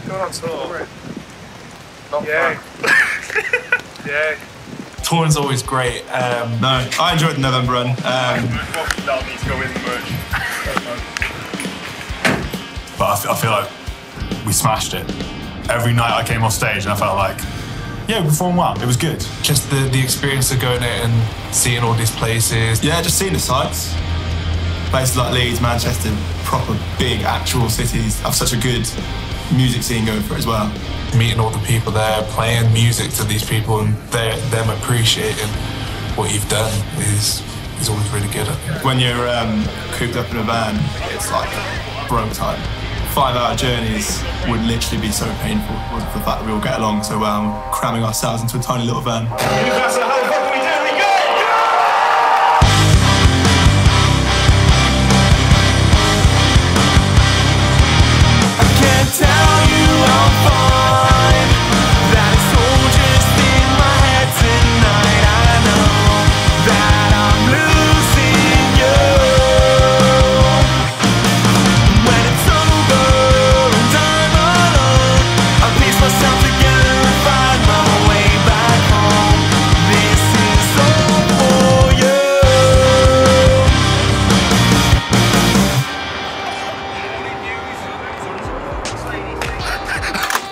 Going on tour. Not fun. Yeah. Touring's always great. No, I enjoyed the November run. That'll need to go in the merch. But I feel like we smashed it. Every night I came off stage and I felt like, yeah, we performed well. It was good. Just the experience of going out and seeing all these places. Yeah, just seeing the sights. Places like Leeds, Manchester, proper big actual cities have such a good music scene going for it as well. Meeting all the people there, playing music to these people and them appreciating what you've done is always really good. When you're cooped up in a van, it's like bro time. 5-hour journeys would literally be so painful with the fact that we all get along so well, cramming ourselves into a tiny little van.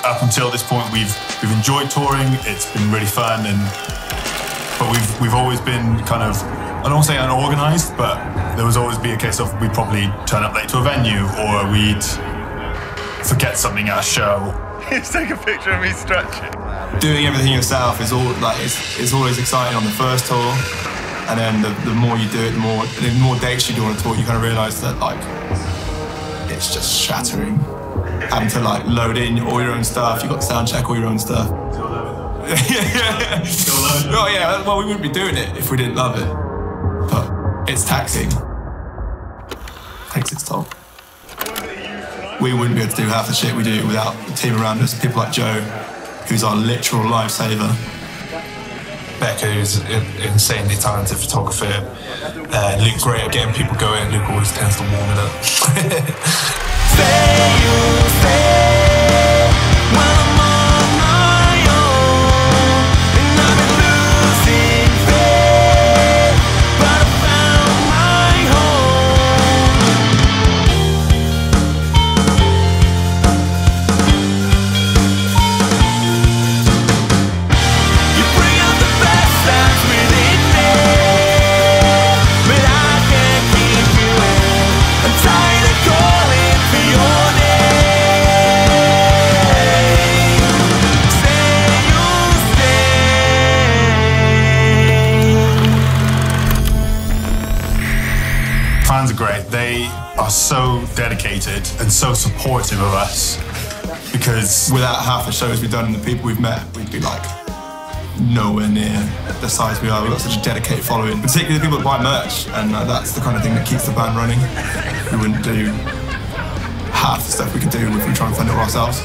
Up until this point, we've enjoyed touring. It's been really fun, but we've always been kind of, I don't want to say unorganized, but there was always be a case of we'd probably turn up late to a venue or we'd forget something at a show. Just take a picture of me stretching. Doing everything yourself is all like it's always exciting on the first tour, and then the more you do it, the more dates you do on a tour, you kind of realise that like it's just shattering. Having to like load in all your own stuff, you've got to sound check all your own stuff. Yeah. Oh yeah, well we wouldn't be doing it if we didn't love it. But it's taxing. Takes its toll. We wouldn't be able to do half the shit we do without the team around us. People like Joe, who's our literal lifesaver. Becca, who's an insanely talented photographer. Luke great at getting people going. Luke always tends to warm it up. Stay, you stay, when I'm on my own, and I've been losing faith, but I found my home. You bring out the best that's within me, but I can't keep you in. I'm tired of calling for your name. Say you'll stay. Fans are great. They are so dedicated and so supportive of us because Without half the shows we've done and the people we've met, we'd be like nowhere near the size we are. We've got such a dedicated following, particularly the people that buy merch, and that's the kind of thing that keeps the band running. We wouldn't do half the stuff we could do if we try and fund it all ourselves.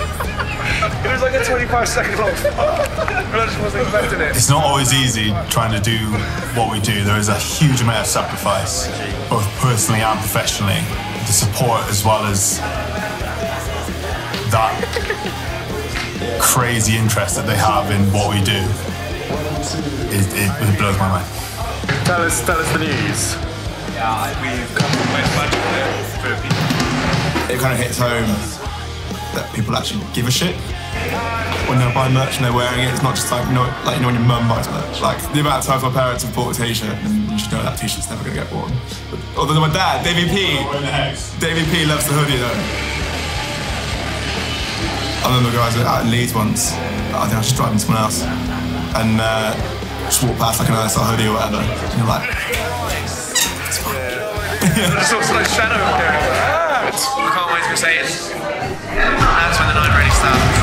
It was like a 25-second long and I just wasn't expecting it. it's not always easy trying to do what we do. There is a huge amount of sacrifice, both personally and professionally, to support as well as that crazy interest that they have in what we do. It blows my mind. Tell us the news. We've come from West Manchester. It kind of hits home that people actually give a shit when they're buying merch and they're wearing it. It's not just like when your mum buys merch. Like the amount of times my parents have bought a t-shirt and you just know that t-shirt's never gonna get worn. Although my dad, Davey P loves the hoodie though. I remember guys out in Leeds once. I think I was just driving someone else and just walked past like an Elessar hoodie or whatever. And you're like, it's fine. There's also a shadow up there. I can't wait to say it. That's when the night really starts.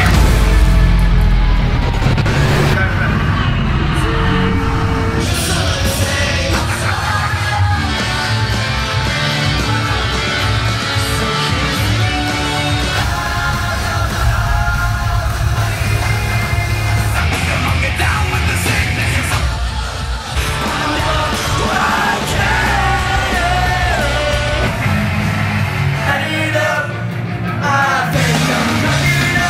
I think I'm running out.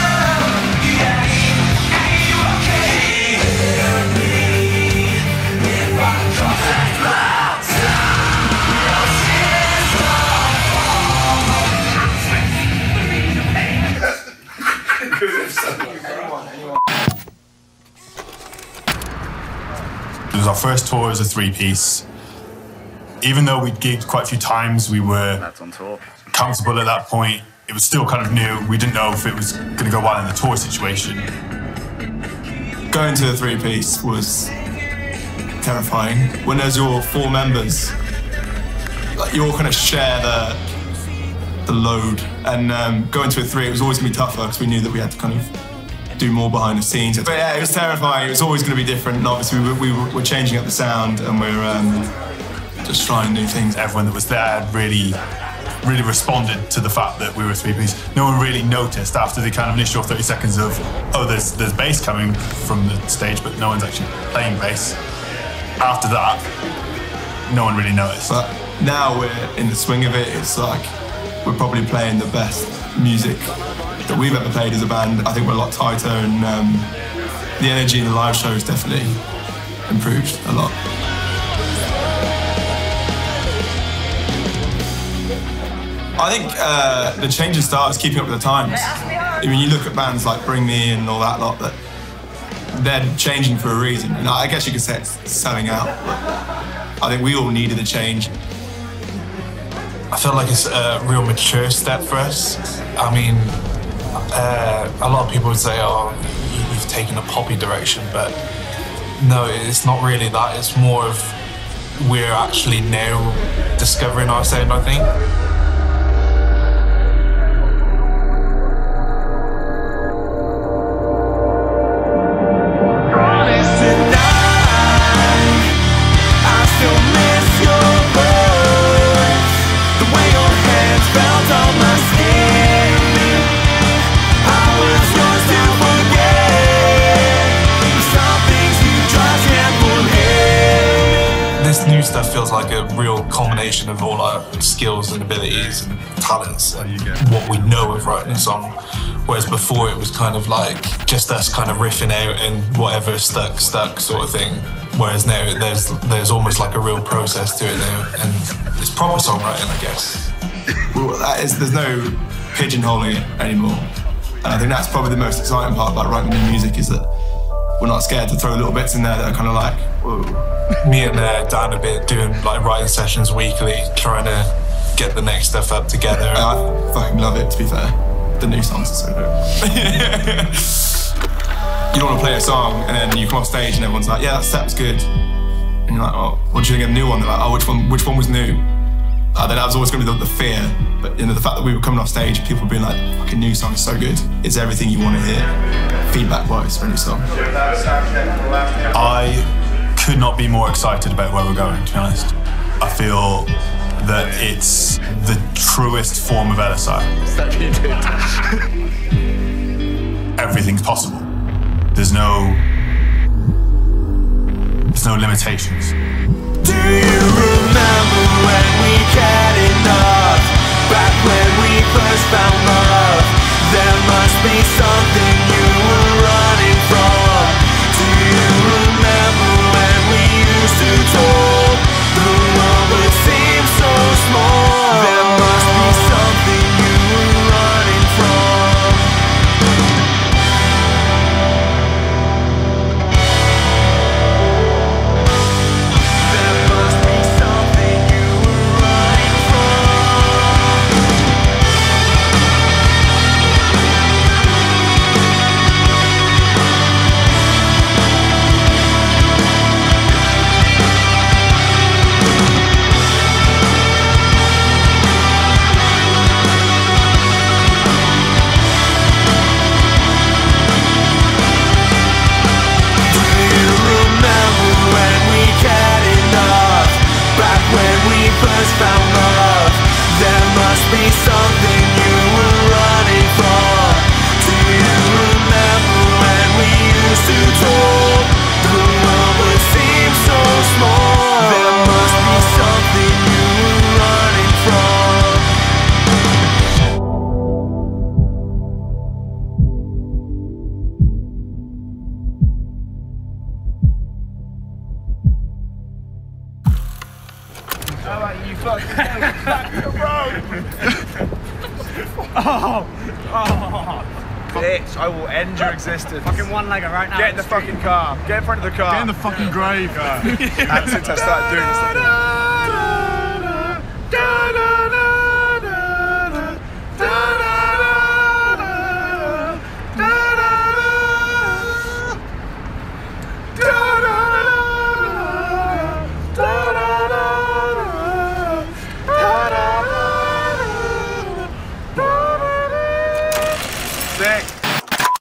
was our first tour as a three-piece. Even though we'd gigged quite a few times, we were comfortable at that point. It was still kind of new. We didn't know if it was going to go well in the tour situation. Going to a three-piece was terrifying. When there's your 4 members, like, you all kind of share the load. And going to a 3, it was always going to be tougher because we knew that we had to kind of do more behind the scenes. But yeah, it was terrifying. It was always going to be different. And obviously, we're changing up the sound, and we're just trying new things. Everyone that was there really responded to the fact that we were a three-piece. No one really noticed after the kind of initial 30 seconds of, oh, there's bass coming from the stage, but no one's actually playing bass. After that, no one really noticed. But now we're in the swing of it. It's like we're probably playing the best music that we've ever played as a band. I think we're a lot tighter, and the energy in the live show has definitely improved a lot. I think the change in style is keeping up with the times. I mean, you look at bands like Bring Me and all that lot, that they're changing for a reason. And I guess you could say it's selling out, but I think we all needed a change. I feel like it's a real mature step for us. I mean, a lot of people would say, oh, you've taken a poppy direction, but no, it's not really that. It's more of we're actually now discovering our sound, I think. New stuff feels like a real culmination of all our skills and abilities and talents and what we know of writing a song. Whereas before it was kind of like just us kind of riffing out and whatever stuck sort of thing. Whereas now there's almost like a real process to it now, and it's proper songwriting, I guess. Well, there's no pigeonholing it anymore. And I think that's probably the most exciting part about writing new music, is that we're not scared to throw little bits in there that are kind of like, whoa. Me and Dan have been doing like writing sessions weekly, trying to get the next stuff up together. I fucking love it, to be fair. The new songs are so good. You don't want to play a song and then you come off stage and everyone's like, yeah, that was good. And you're like, oh, what do you think of the new one? They're like, oh, which one was new? Then that was always going to be the fear. But the fact that we were coming off stage, people being like, fucking new song is so good. It's everything you want to hear, feedback-wise, for a new song. I could not be more excited about where we're going, to be honest. I feel that it's the truest form of Elessar. Everything's possible. There's no limitations. Do you remember when we cared enough? Back when we first found love, there must be something you were running from. Do you remember when we used to talk? The world would seem so small. There must be something you were running from. There must be something you were running from. Do you remember when we cared enough? Back when we first found love, there must be something you were running from. Do you remember when we used to talk? The world would seem so small. There must be something you were running from. Oh. Bitch, I will end your existence. Fucking one-legger right now. Get in the fucking car. Get in front of the car. Get in the fucking grave. And since I started doing this.